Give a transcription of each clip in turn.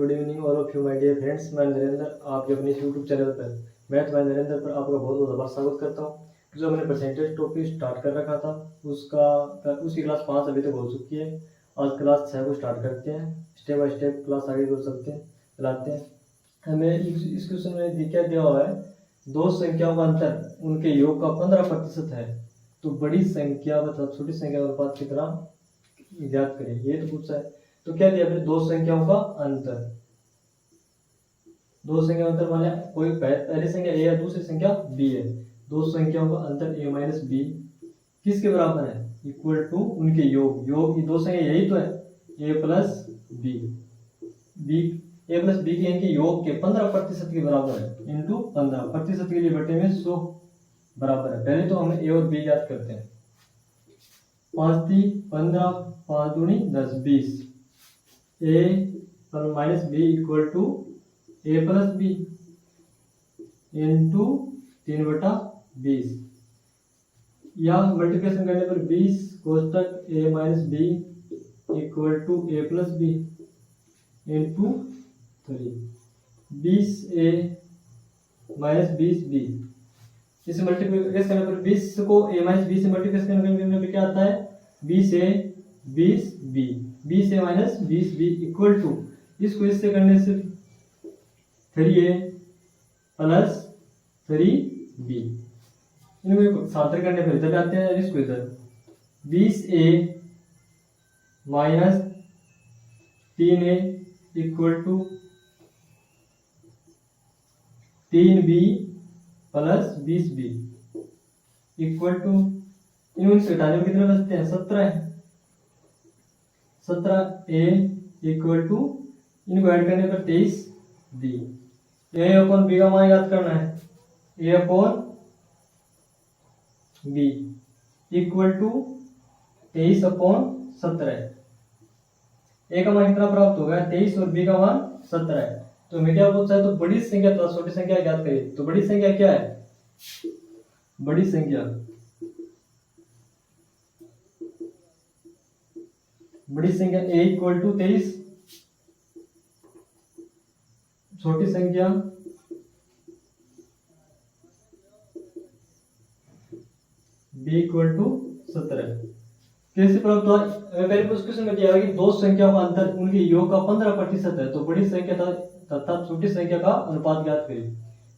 Good evening all of you my dear friends. मैं नरेंद्र आपके अपने यूट्यूब चैनल पर मैथ बाय नरेंद्र पर आपका बहुत बहुत आभार स्वागत करता हूं। जो हमने परसेंटेज टॉपिक स्टार्ट कर रखा था उसकी क्लास 5 अभी तक हो चुकी है। आज क्लास 6 को स्टार्ट करते हैं। स्टेप बाय स्टेप क्लास आगे बढ़ सकते हैं, चलाते हैं। हमें इस क्वेश्चन में क्या दिया हुआ है, दो संख्याओं का अंतर उनके योग का 15% है, तो बड़ी संख्या मतलब छोटी संख्या का अनुपात कितना ज्ञात करें, ये तो पूछा है। तो क्या दिया फिर, दो संख्याओं का अंतर। दो संख्या अंतर माने कोई पहली संख्या ए या दूसरी संख्या बी है। दो संख्याओं का अंतर ए माइनस बी किसके बराबर है, इक्वल टू उनके योग। योग ये दो संख्या यही तो है, ए प्लस बी। ए प्लस बी के योग के 15% के बराबर है, इंटू 15% के लिए बटे में 100 बराबर है। पहले तो हम ए और बी याद करते हैं। 5 × 15, 5 दूनी 10, 20। A minus B equal to A plus B into 3/20, या मल्टीप्लिकेशन करने पर 20 कोष्टक A minus B equal to A plus B into 3। 20 A minus 20 B, इसे मल्टीप्लिकेशन करने पर 20 को ए माइनस बी से मल्टीप्लिकेशन करने पर क्या आता है, 20 A 20 B, 20 A minus 20 B equal to, इसको इससे करने से 3a प्लस 3b, इनको सांतर करने पर इधर आते हैं, इसको इधर 20a minus 3a equal to 3b plus 20b equal to, इनको से घटाने में कितने बचते हैं, 17 है। 17a इक्वल टू, इनको ऐड करने पर 23b। ए अपॉन बी का मान याद करना है, ए अपॉन बी इक्वल टू 23/17। ए का मान कितना प्राप्त होगा, 23, और बी का मान 17 है। तो हमें क्या पूछा है, तो बड़ी संख्या तो छोटी संख्या याद करिए। तो बड़ी संख्या क्या है, बड़ी संख्या a इक्वल टू 23, छोटी संख्या b इक्वल टू 17। कैसे प्राप्त हुआ, पहले क्वेश्चन में दिया कि दो संख्याओं का अंतर उनके योग का 15% है, तो बड़ी संख्या तथा छोटी संख्या का अनुपात ज्ञात करिए।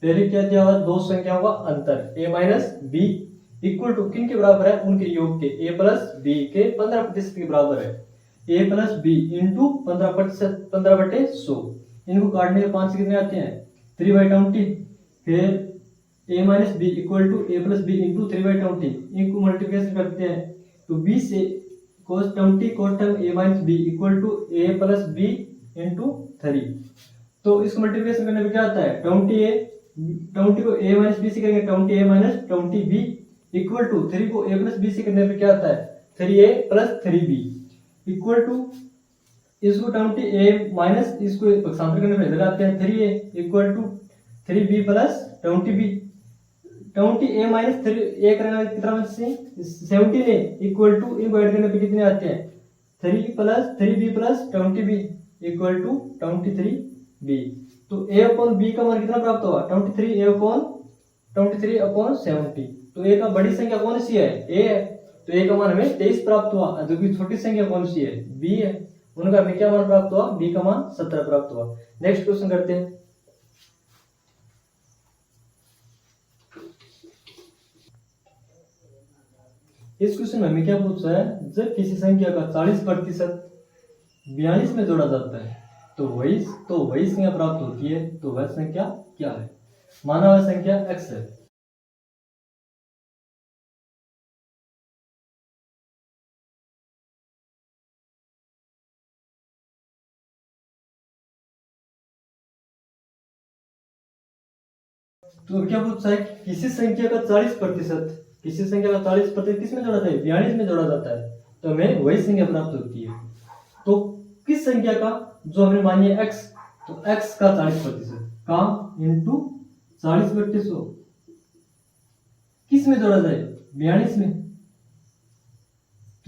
पहले क्या दिया हुआ, दो संख्याओं का अंतर a minus B equal to किन के बराबर है, उनके योग के, a प्लस बी के 15% के बराबर है। a plus B into 15%, 15/100। इनको काटने में 5 कितने आते हैं, 3/20। फिर a minus B equal to a plus B into 3/20, इनको मल्टीप्लिकेशन करते हैं तो 20 से cos 20 cos term a minus B equal to a plus B into 3। तो इसको मल्टीप्लिकेशन करने पे क्या आता है, 20 को a माइनस बी से करेंगे 20a minus 20b equal to 3 को a प्लस बी से करने पे क्या आता है, 3a plus 3b equal to, इसको 20a माइनस इसको पक्षांतर करने पे इधर आते हैं, 3a equal to 3b plus 20b। 20a minus 3a करने पे कितना बचते हैं, 17a इक्वल टू, इनको ऐड करने पे कितने आते हैं, 3 plus 3b plus 20b equal to 23b। तो a अपॉन b का मान कितना प्राप्त होगा, 23/70। तो a का बड़ी संख्या कौन सी है, a है, तो a का मान हमें 23 प्राप्त हुआ। जो कि छोटी संख्या कौन सी है, b है, उनका हमें क्या मान प्राप्त हुआ, b का मान 17 प्राप्त हुआ। नेक्स्ट क्वेश्चन करते हैं। इस क्वेश्चन में हमें क्या पूछा है, जब किसी संख्या का 40% 42 में जोड़ा जाता है तो वही संख्या प्राप्त होती है, तो वह संख्या क्या है। माना वह संख्या x है। तो क्या पूछा है, किसी संख्या का 40%, किसी संख्या का 40% किस में जोड़ा जाता है, 42 में जोड़ा जाता है, तो हमें वही संख्या प्राप्त होती है। तो किस संख्या का, जो हमने मानी है x, तो x का 40% का इंटू 40/100 किस में जोड़ा जाए, 42 में।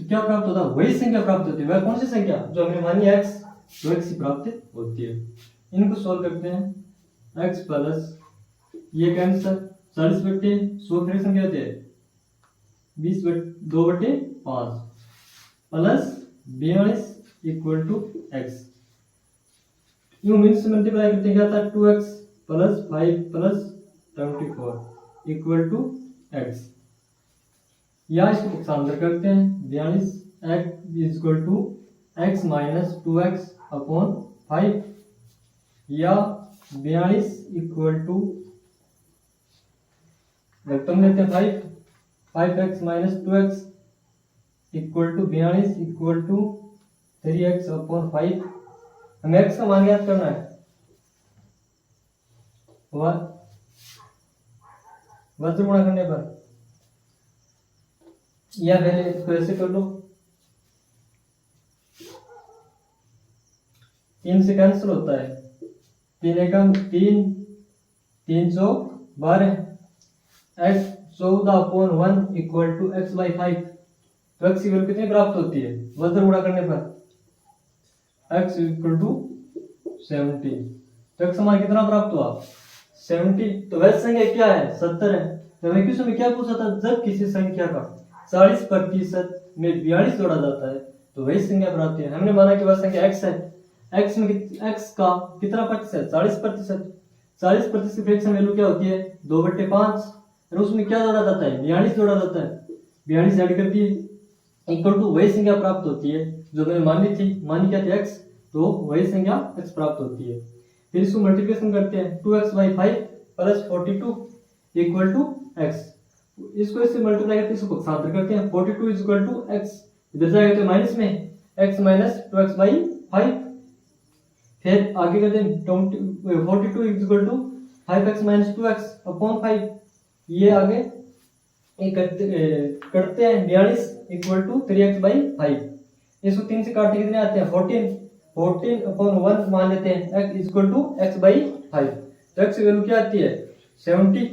तो क्या प्राप्त होता है, वही संख्या प्राप्त होती है। वह कौन सी संख्या, जो हमने मानी x, तो x ही प्राप्त होती है। इनको सॉल्व करते हैं। x प्लस ये कैंसर 40/100 फ्रैक्शन क्या होते हैं 20/2/5 प्लस 42 इक्वल टू x। यूं मीन से मल्टीप्लाई करते हैं क्या था 2x plus 5 plus 24 equal to x। या इसको पक्षांतर करते हैं 42 x equal to x minus 2x upon 5 या 42 इक्वल टू घटम लेते हैं 5x minus 2x equal to 42 equal to 3x upon 5। हमें x का मान ज्ञात करना है वज्र गुणा करने पर, या पहले इसको ऐसे कर लो 3 से कैंसिल होता है 3 एकम 3 3 चौक 12 x 14/1 इक्वल टू x/5। तो x की वैल्यू कितनी प्राप्त होती है वज्र गुणा करने पर x इक्वल टू 70। तो x मान कितना प्राप्त हुआ 70। तो वैध संख्या क्या है 70 है। तो हमें क्वेश्चन में क्या पूछा था जब किसी संख्या का 40% में 42 जोड़ा जाता है तो वही संख्या प्राप्त है। हमने माना कि वह संख्या x है। x में x का कितना प्रतिशत 40%। 40% की फ्रैक्शन वैल्यू क्या होती है 2/5 और उसमें क्या जोड़ा जाता है 42 जोड़ा जाता है। 42 ऐड कर दिए इक्वल टू वही संख्या प्राप्त होती है जो मैंने मानी थी। मानी क्या थी x, तो वही संख्या x प्राप्त होती है। फिर इसको मल्टीप्लिकेशन करते हैं 2x/5 plus 42 equal to x। इसको इससे मल्टीप्लाई करते हैं इसको पक्षांतर करते हैं 42 इक्वल टू x इधर जाएगा तो माइनस में x माइनस 2x/5। फिर आगे करते हैं 42 equal to 5x minus 2x upon 5। ये आगे करते हैं 42 इक्वल टू 3x/5। इसको 3 से काटते कितने आते हैं 14 अपॉन 1 मान लेते हैं x इक्वल टू x/5। तो x की वैल्यू क्या आती है 70।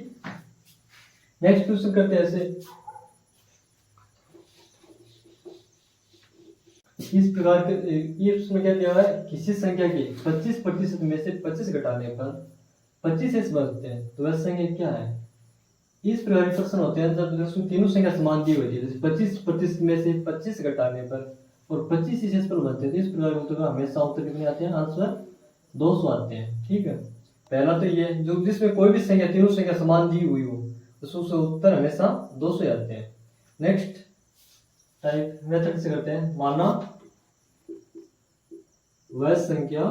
नेक्स्ट क्वेश्चन करते हैं ऐसे इस प्रकार के ये उसमें क्या दिया हुआ है किसी संख्या के 25% में से 25 घटाने पर 25 बचते हैं तो वह संख्या क्या है। इस प्रकार के प्रश्न होते हैं जब उसमें तीनों संख्या समान दी होती है जैसे 25% में से 25 घटाने पर और 25 शेष पर बनते हैं। तो इस प्रकार के उत्तर हमेशा उत्तर कितने आते हैं आंसर 200 आते हैं। ठीक है, पहला तो ये जो जिसमें कोई भी संख्या तीनों संख्या समान दी हुई हो तो उससे उत्तर हमेशा 200 आते हैं। नेक्स्ट टाइप मेथड से करते हैं माना वह संख्या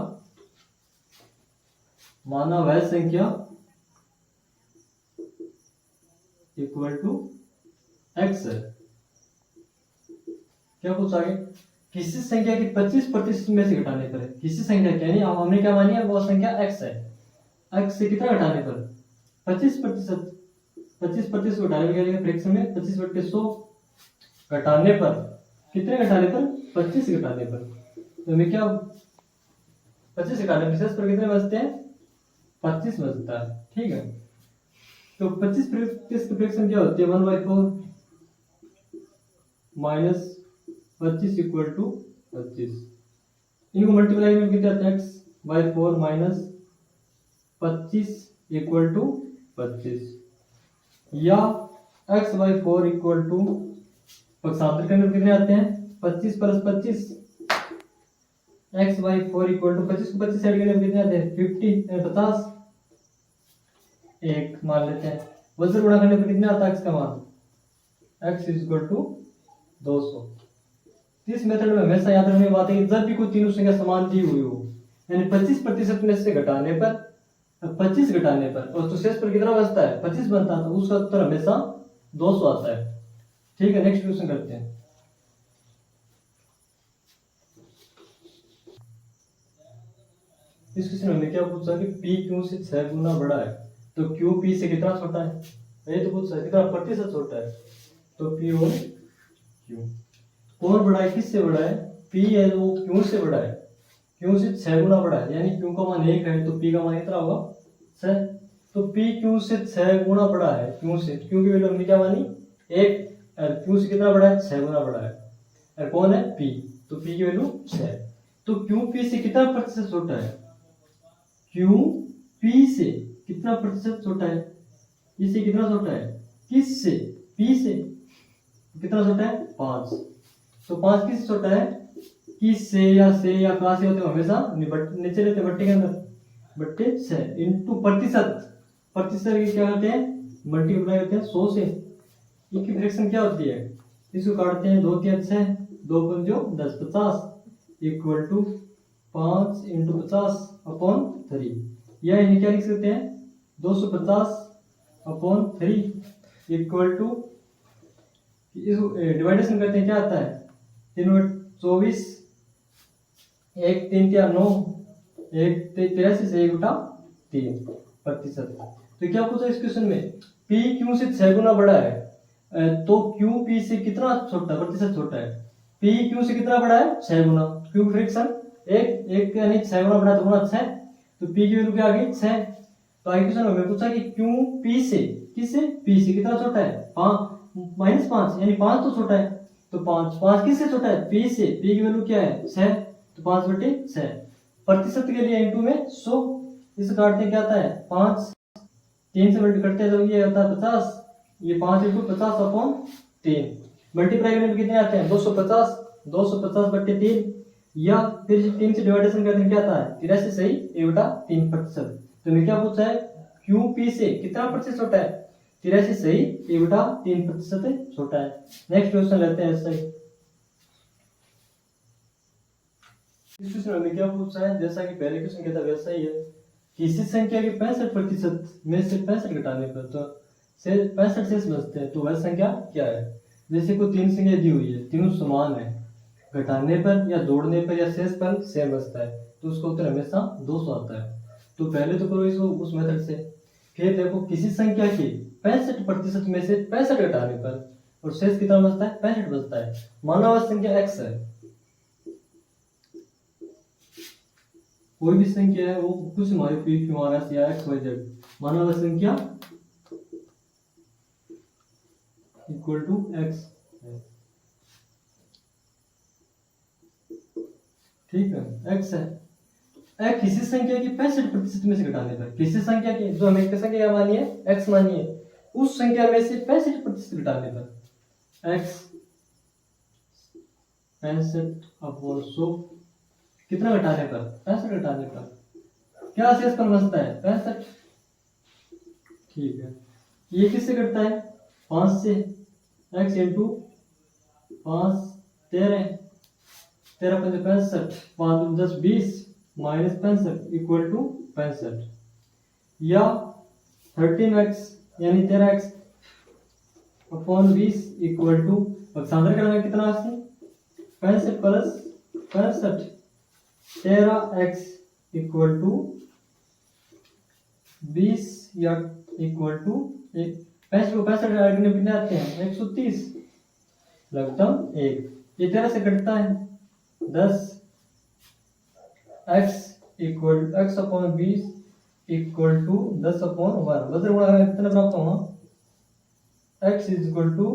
इक्वल टू x है। क्या पूछा आगे किसी संख्या की 25% में से घटाने पर किसी संख्या क्या नहीं हमने क्या मानी है वो संख्या x है। x से कितना घटाने पर 25% 25% को घटाने के लिए फ्रैक्शन में 25/100 घटाने पर कितने घटाने पर 25 घटाने पर तो हमें क्या 25 घटाने पर शेष पर कितने बचते हैं 25 बचता है। ठीक है, तो 25% की फ्रैक्शन क्या होती है 1/4 माइनस 25 इक्वल टू 25। इनको मल्टीप्लाई करके कितने आते हैं x/4 माइनस 25 इक्वल टू 25 या x/4 इक्वल टू पक्षांतर करने पर कितने आते हैं 25 प्लस 25 x/4 इक्वल टू 25 को 25 ऐड करने पर कितने आते हैं 50 एक मान लेते हैं। वज्र गुणा करने पर कितने आता है x का मान x इक्वल टू 200। इस मेथड में हमेशा याद रखने की बात है कि जब भी कोई तीनों संख्या समान दी हुई हो यानी 25% में से घटाने पर 25 घटाने पर और तो शेष पर कितना बचता है 25 बनता है तो उसका उत्तर हमेशा 200 आता है। ठीक है, नेक्स्ट क्वेश्चन करते हैं। इस क्वेश्चन में क्या पूछा कि p q से 6 गुना बड़ा है तो q p से कितना छोटा है। ये तो पूछा है कितना प्रतिशत छोटा है तो p और q कौन बड़ा है किससे बड़ा है p है वो q से बड़ा है q से 6 गुना बड़ा है यानी q का मान 1 है तो p का मान कितना होगा 6। तो p q से 6 गुना बड़ा है q से q की वैल्यू हमने क्या मानी 1 और q से कितना बड़ा है 6 गुना बड़ा है और कौन है p तो p की वैल्यू 6। तो क्यू पी से कितना प्रतिशत छोटा है, क्यू पी से कितना प्रतिशत छोटा है, इससे कितना छोटा है, किस से, पी से कितना छोटा है 5। तो 5 किससे छोटा है, किस से या का से होते हैं हमेशा नीचे रहते हैं बट्टे के अंदर, बट्टे 6 इंटू प्रतिशत, प्रतिशत की क्या करते हैं मल्टीप्लाई करते हैं 100 से। इसकी फ्रैक्शन क्या होती है, इसको काटते हैं 2 3 6 2 पंजो 10 50 इक्वल टू 5 इंटू 50 अपॉन 3। या इन्हें क्या लिख सकते हैं 250 अपॉन 3 इक्वल टू, इसको डिवाइडेशन करते हैं क्या आता है 3 24 1 3 क्या 9 1 83 से 1 उठा 3 प्रतिशत। तो क्या पूछा इस क्वेश्चन में, पी क्यू से 6 गुना बड़ा है, तो क्यू पी से कितना छोटा प्रतिशत छोटा है, पी क्यू से कितना बड़ा है 6 गुना, क्यू फ्रैक्शन 1 यानी 6 गुना बड़ा तो गुना 6, तो पी की वैल्यू क्या आ गई 6। तो आगे क्वेश्चन में पूछा कि क्यू पी से किससे, पी से कितना छोटा है 5 -5 यानी 5 तो छोटा है, तो 5 किससे छोटा है, पी से, पी की वैल्यू क्या है 6, तो 5/6 प्रतिशत के लिए इनटू में 100, इसे काटते क्या आता है 5 3 से मल्टीप्लाई करते हैं तो ये होता है 50, ये 5 इंटू 50 अपॉन 3 मल्टीप्लाई करने में कितने आते हैं 250 250/3, या फिर 3 से डिवाइडेशन करते हैं क्या आता है 83 सही 1/3 प्रतिशत। तो मैं क्या पूछा है क्यू पी से कितना प्रतिशत छोटा है 83 सही 1/3 प्रतिशत छोटा है। नेक्स्ट क्वेश्चन लेते हैं ऐसे ही। इस क्वेश्चन में क्या पूछा है, जैसा कि पहले क्वेश्चन कहता वैसा ही है, किसी संख्या के 65% में से 65 घटाने पर तो 65 शेष बचते हैं, तो वह संख्या क्या है। जैसे कोई 3 संख्या दी हुई है, तीनों समान है, घटाने पर या जोड़ने पर या शेष पर सेम बचता है, तो उसका उत्तर हमेशा 200 आता है। तो पहले तो करो इसको उस मेथड से, फिर देखो किसी संख्या के 65% में से 65 घटाने पर और शेष कितना बचता है 65 बचता है। माना हुआ संख्या x है, कोई भी संख्या है वो कुछ हमारे पी क्यू आर एस या एक्स वाई जेड, माना हुआ संख्या इक्वल टू एक्स, ठीक है एक्स है, किसी संख्या की 65% में से घटाने पर, किसी संख्या की जो हमें संख्या मानी है x मानी है, उस संख्या में से 65% घटाने पर x 65/100 कितना घटाने पर 65 घटाने पर क्या शेष पर बचता है 65, ठीक है। ये किससे घटता है 5 से, x into 5 13 13 5 65 5 10 20 minus 65 equal to 65, या 13x यानी 13x अपॉन 20 इक्वल टू पक्षांतर करना कितना आती 65 प्लस 65 13x इक्वल टू 20 या इक्वल टू 65 को 65 ऐड करने कितने आते हैं 130 लगभग 1, ये 13 से कटता है 10 x equal x upon 20 equal to 10 upon 1, वज्र गुणा करने कितना प्राप्त होगा x is equal to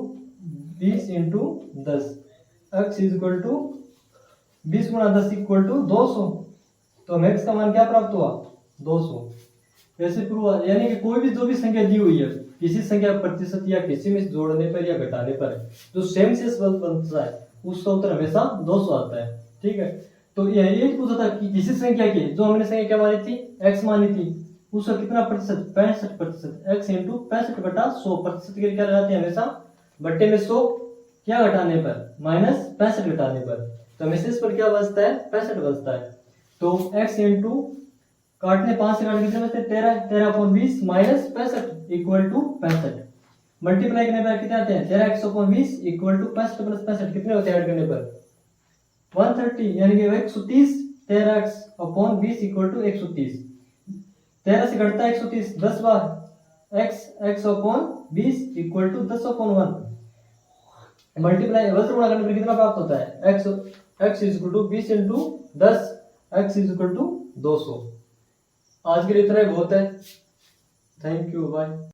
20 into 10, x is equal to 20 गुणा 10 इक्वल टू 200, तो हमें x का मान क्या प्राप्त हुआ 200। ऐसे प्रूव हुआ, यानी कि कोई भी जो भी संख्या दी हुई है किसी संख्या प्रतिशत या किसी में जोड़ने पर या घटाने पर जो सेम शेष बनता है उसका उत्तर हमेशा 200 आता है, ठीक है। तो यही पूछा था कि किसी संख्या की जो हमने संख्या क्या मानी थी x मानी थी उसका कितना प्रतिशत 65%, x इंटू 65/100 प्रतिशत के लिए क्या लगाते हैं हमेशा बट्टे में 100 क्या घटाने पर माइनस 65 घटाने पर, तो हमें शेष पर क्या बचता है 65 बचता है। तो x इंटू काटने 5 से काटने कितने बचते 13 13 upon 20 minus 65 equal to 65, multiply करने पर कितने आते हैं 13x upon 20 equal to 65 plus 65 कितने होते हैं ऐड करने पर 130, यानी कि 130 13x अपॉन 20 इक्वल टू 130, 13 से घटता है 130 10 बार x upon 20 equal to 10 upon 1, multiply वज्र गुणा करने पर कितना प्राप्त होता है x is equal to 20 into 10 x is equal to 200। आज के लिए इतना ही बहुत है, थैंक यू बाय।